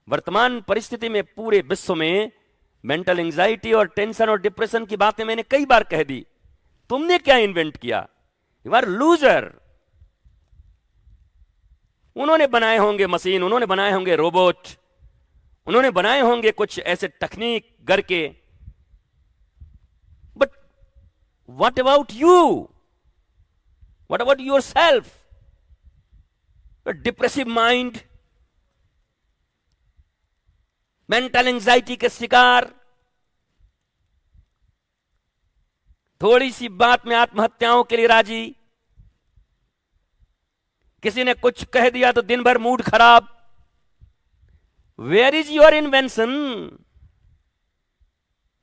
वर्तमान परिस्थिति में पूरे विश्व में मेंटल एंजाइटी और टेंशन और डिप्रेशन की बातें मैंने कई बार कह दी। तुमने क्या इन्वेंट किया? You are loser. उन्होंने बनाए होंगे मशीन, उन्होंने बनाए होंगे रोबोट, उन्होंने बनाए होंगे कुछ ऐसे टेक्निक करके, but what about you? What about your self? Depressive mind, mental anxiety के शिकार, थोड़ी सी बात में आत्महत्याओं के लिए राजी, किसी ने कुछ कह दिया तो दिन भर मूड खराब। Where is your invention?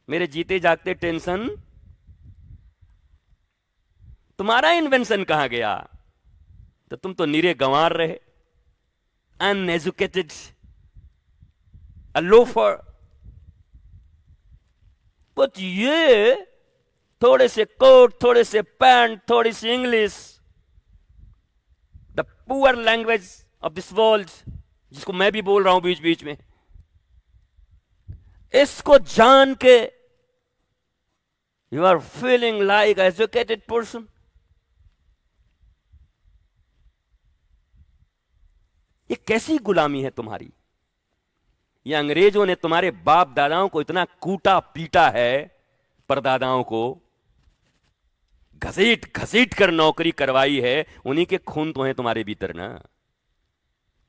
मेरे जीते जागते टेंशन, तुम्हारा इन्वेंशन कहां गया? तो तुम तो निरे गंवार रहे, अनएजुकेटेड, अ लोफर। बट ये थोड़े से कोट, थोड़े से पैंट, थोड़ी सी English, the poor language of this world, जिसको मैं भी बोल रहा हूं बीच बीच में, इसको जान के you are feeling like educated person. ये कैसी गुलामी है तुम्हारी? ये अंग्रेजों ने तुम्हारे बाप दादाओं को इतना कूटा पीटा है, परदादाओं को घसीट घसीट कर नौकरी करवाई है। उन्हीं के खून तो हैं तुम्हारे भीतर ना,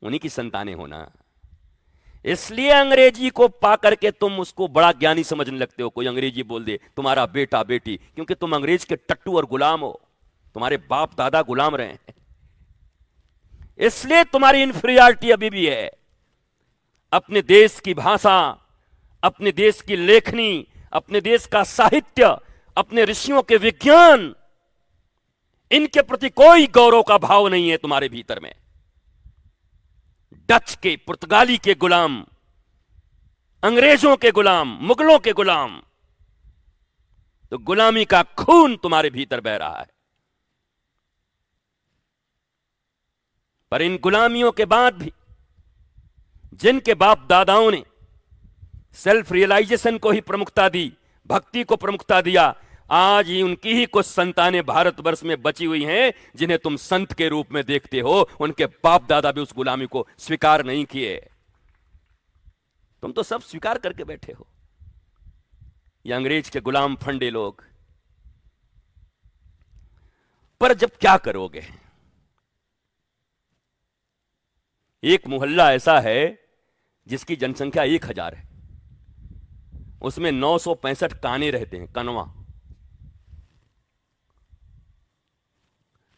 उन्हीं की संतानें हो ना। इसलिए अंग्रेजी को पा करके तुम उसको बड़ा ज्ञानी समझने लगते हो। कोई अंग्रेजी बोल दे तुम्हारा बेटा बेटी, क्योंकि तुम अंग्रेज के टट्टू और गुलाम हो, तुम्हारे बाप दादा गुलाम रहे हैं। इसलिए तुम्हारी इंफीरियरिटी अभी भी है। अपने देश की भाषा, अपने देश की लेखनी, अपने देश का साहित्य, अपने ऋषियों के विज्ञान, इनके प्रति कोई गौरव का भाव नहीं है तुम्हारे भीतर में। डच के, पुर्तगाली के गुलाम, अंग्रेजों के गुलाम, मुगलों के गुलाम, तो गुलामी का खून तुम्हारे भीतर बह रहा है। पर इन गुलामियों के बाद भी जिनके बाप दादाओं ने सेल्फ रियलाइजेशन को ही प्रमुखता दी, भक्ति को प्रमुखता दिया, आज ही उनकी ही कुछ संतानें भारतवर्ष में बची हुई हैं जिन्हें तुम संत के रूप में देखते हो। उनके बाप दादा भी उस गुलामी को स्वीकार नहीं किए। तुम तो सब स्वीकार करके बैठे हो, ये अंग्रेज के गुलाम फंडे लोग। पर जब क्या करोगे? एक मोहल्ला ऐसा है जिसकी जनसंख्या 1000 है, उसमें 965 काने रहते हैं, कनवा।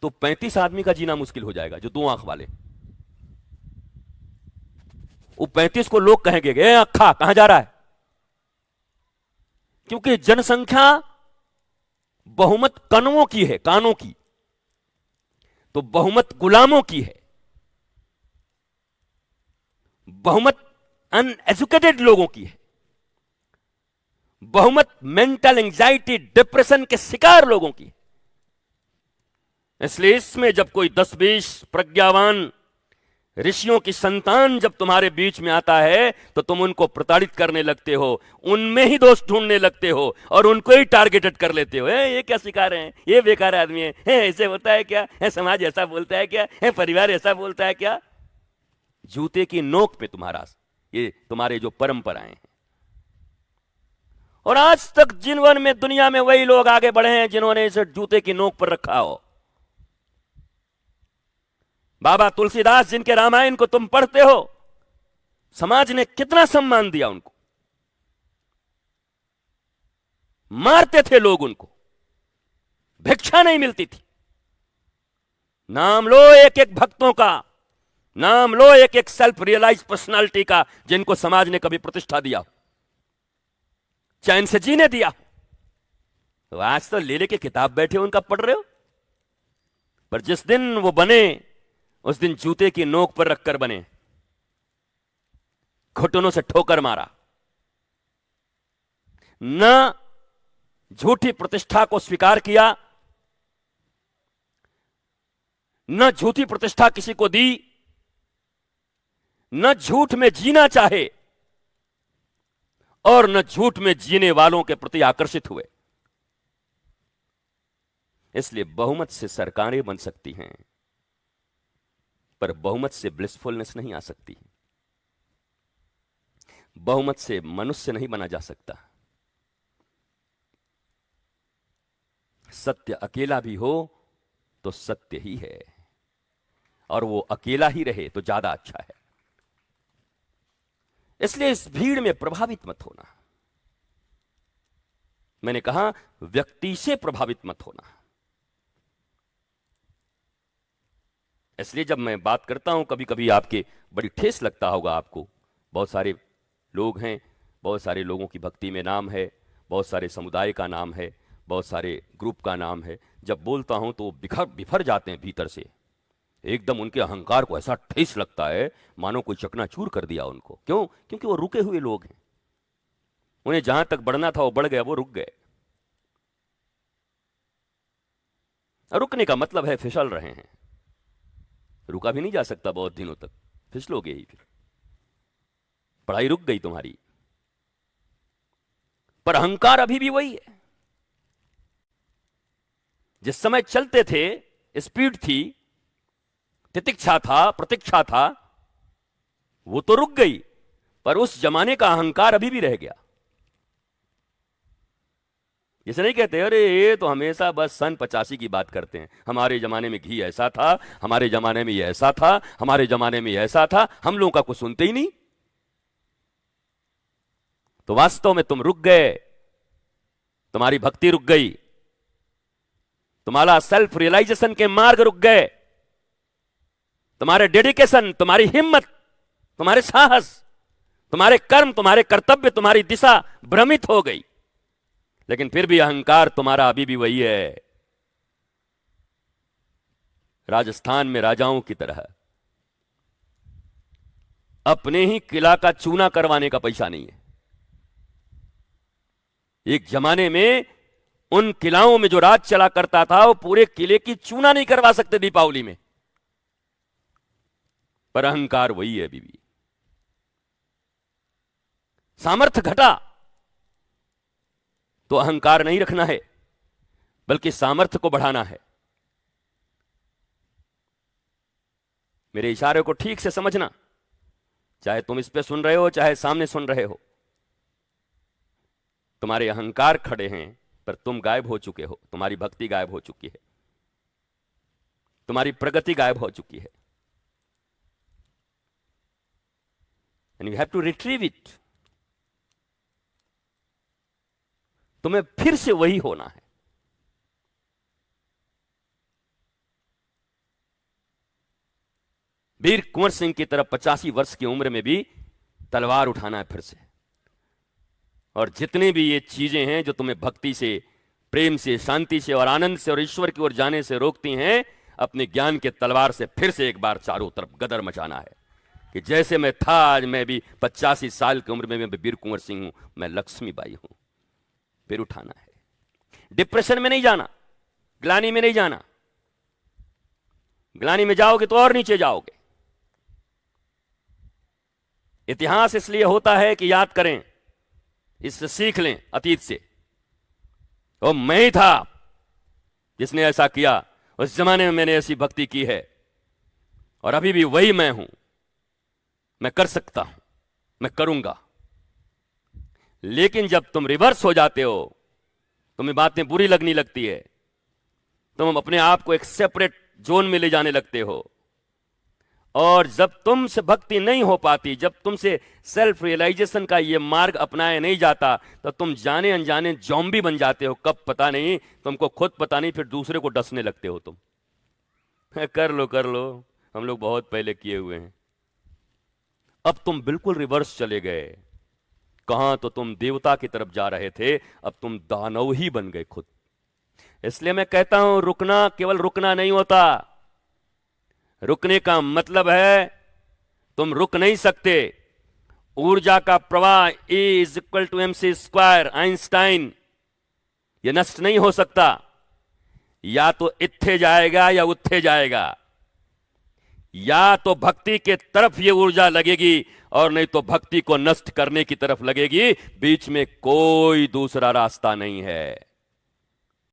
तो 35 आदमी का जीना मुश्किल हो जाएगा, जो 2 आंख वाले। वो 35 को लोग कहेंगे ए अक्खा कहां जा रहा है? क्योंकि जनसंख्या बहुमत कनवों की है, कानों की, तो बहुमत गुलामों की है, बहुमत अनएजुकेटेड लोगों की है, बहुमत मेंटल एंजाइटी डिप्रेशन के शिकार लोगों की। इसलिए इसमें जब कोई 10-20 प्रज्ञावान ऋषियों की संतान जब तुम्हारे बीच में आता है तो तुम उनको प्रताड़ित करने लगते हो, उनमें ही दोष ढूंढने लगते हो और उनको ही टारगेटेड कर लेते हो। ये क्या सिखा रहे हैं, ये बेकार आदमी है, ऐसे होता है क्या, है समाज ऐसा बोलता है क्या, है परिवार ऐसा बोलता है क्या। जूते की नोक पे तुम्हारा ये तुम्हारे जो परंपराएं हैं। और आज तक जीवन में दुनिया में वही लोग आगे बढ़े हैं जिन्होंने इसे जूते की नोक पर रखा हो। बाबा तुलसीदास जिनके रामायण को तुम पढ़ते हो, समाज ने कितना सम्मान दिया उनको, मारते थे लोग उनको, भिक्षा नहीं मिलती थी। नाम लो एक एक भक्तों का, नाम लो एक एक सेल्फ रियलाइज पर्सनालिटी का जिनको समाज ने कभी प्रतिष्ठा दिया, चैन से जीने दिया। तो आज तो ले लेके किताब बैठे हो, उनका पढ़ रहे हो। पर जिस दिन वो बने उस दिन जूते की नोक पर रखकर बने, घुटनों से ठोकर मारा। न झूठी प्रतिष्ठा को स्वीकार किया, न झूठी प्रतिष्ठा किसी को दी, न झूठ में जीना चाहे और न झूठ में जीने वालों के प्रति आकर्षित हुए। इसलिए बहुमत से सरकारें बन सकती हैं, पर बहुमत से ब्लिसफुलनेस नहीं आ सकती। बहुमत से मनुष्य नहीं बना जा सकता। सत्य अकेला भी हो तो सत्य ही है, और वो अकेला ही रहे तो ज्यादा अच्छा है। इसलिए इस भीड़ में प्रभावित मत होना। मैंने कहा व्यक्ति से प्रभावित मत होना। इसलिए जब मैं बात करता हूं, कभी कभी आपके बड़ी ठेस लगता होगा आपको। बहुत सारे लोग हैं, बहुत सारे लोगों की भक्ति में नाम है, बहुत सारे समुदाय का नाम है, बहुत सारे ग्रुप का नाम है। जब बोलता हूं तो बिफर जाते हैं भीतर से। एकदम उनके अहंकार को ऐसा ठेस लगता है मानो कोई चकनाचूर कर दिया उनको। क्यों? क्योंकि वो रुके हुए लोग हैं। उन्हें जहां तक बढ़ना था वो बढ़ गए, वो रुक गए। रुकने का मतलब है फिसल रहे हैं। रुका भी नहीं जा सकता बहुत दिनों तक, फिसलोगे ही। फिर पढ़ाई रुक गई तुम्हारी, पर अहंकार अभी भी वही है। जिस समय चलते थे, स्पीड थी, तितिक्षा था, प्रतीक्षा था, वो तो रुक गई, पर उस जमाने का अहंकार अभी भी रह गया। जैसे नहीं कहते अरे ये तो हमेशा बस सन 85 की बात करते हैं, हमारे जमाने में घी ऐसा था, हमारे जमाने में ये ऐसा था, हमारे जमाने में ये ऐसा था। हम लोगों का कुछ सुनते ही नहीं। तो वास्तव में तुम रुक गए, तुम्हारी भक्ति रुक गई, तुम्हारा सेल्फ रियलाइजेशन के मार्ग रुक गए, तुम्हारे डेडिकेशन, तुम्हारी हिम्मत, तुम्हारे साहस, तुम्हारे कर्म, तुम्हारे कर्तव्य, तुम्हारी दिशा भ्रमित हो गई। लेकिन फिर भी अहंकार तुम्हारा अभी भी वही है, राजस्थान में राजाओं की तरह। अपने ही किला का चूना करवाने का पैसा नहीं है। एक जमाने में उन किलाओं में जो राज चला करता था वो पूरे किले की चूना नहीं करवा सकते दीपावली में, पर अहंकार वही है अभी भी। सामर्थ्य घटा तो अहंकार नहीं रखना है, बल्कि सामर्थ्य को बढ़ाना है। मेरे इशारे को ठीक से समझना, चाहे तुम इस पे सुन रहे हो, चाहे सामने सुन रहे हो। तुम्हारे अहंकार खड़े हैं, पर तुम गायब हो चुके हो। तुम्हारी भक्ति गायब हो चुकी है, तुम्हारी प्रगति गायब हो चुकी है। And you have to retrieve it. तुम्हें फिर से वही होना है। वीर कुंवर सिंह की तरफ 85 वर्ष की उम्र में भी तलवार उठाना है फिर से। और जितने भी ये चीजें हैं जो तुम्हें भक्ति से, प्रेम से, शांति से और आनंद से और ईश्वर की ओर जाने से रोकती हैं, अपने ज्ञान के तलवार से फिर से एक बार चारों तरफ गदर मचाना है कि जैसे मैं था, आज मैं भी 85 साल की उम्र में मैं वीर कुंवर सिंह हूं, मैं लक्ष्मीबाई हूं। फिर उठाना है। डिप्रेशन में नहीं जाना, ग्लानी में नहीं जाना। ग्लानी में जाओगे तो और नीचे जाओगे। इतिहास इसलिए होता है कि याद करें, इससे सीख लें अतीत से। और मैं ही था जिसने ऐसा किया, उस जमाने में मैंने ऐसी भक्ति की है, और अभी भी वही मैं हूं। मैं कर सकता हूं, मैं करूंगा। लेकिन जब तुम रिवर्स हो जाते हो, तुम्हें बातें बुरी लगनी लगती है, तुम अपने आप को एक सेपरेट जोन में ले जाने लगते हो, और जब तुमसे भक्ति नहीं हो पाती, जब तुमसे सेल्फ रियलाइजेशन का ये मार्ग अपनाया नहीं जाता, तो तुम जाने अनजाने जॉम्बी बन जाते हो। कब पता नहीं, तुमको खुद पता नहीं, फिर दूसरे को डसने लगते हो तुम। कर लो, हम लोग बहुत पहले किए हुए हैं। अब तुम बिल्कुल रिवर्स चले गए। कहां तो तुम देवता की तरफ जा रहे थे, अब तुम दानव ही बन गए खुद। इसलिए मैं कहता हूं, रुकना केवल रुकना नहीं होता। रुकने का मतलब है तुम रुक नहीं सकते। ऊर्जा का प्रवाह E = mc², आइंस्टाइन, यह नष्ट नहीं हो सकता। या तो इत्थे जाएगा या उत्थे जाएगा। या तो भक्ति के तरफ ये ऊर्जा लगेगी और नहीं तो भक्ति को नष्ट करने की तरफ लगेगी। बीच में कोई दूसरा रास्ता नहीं है।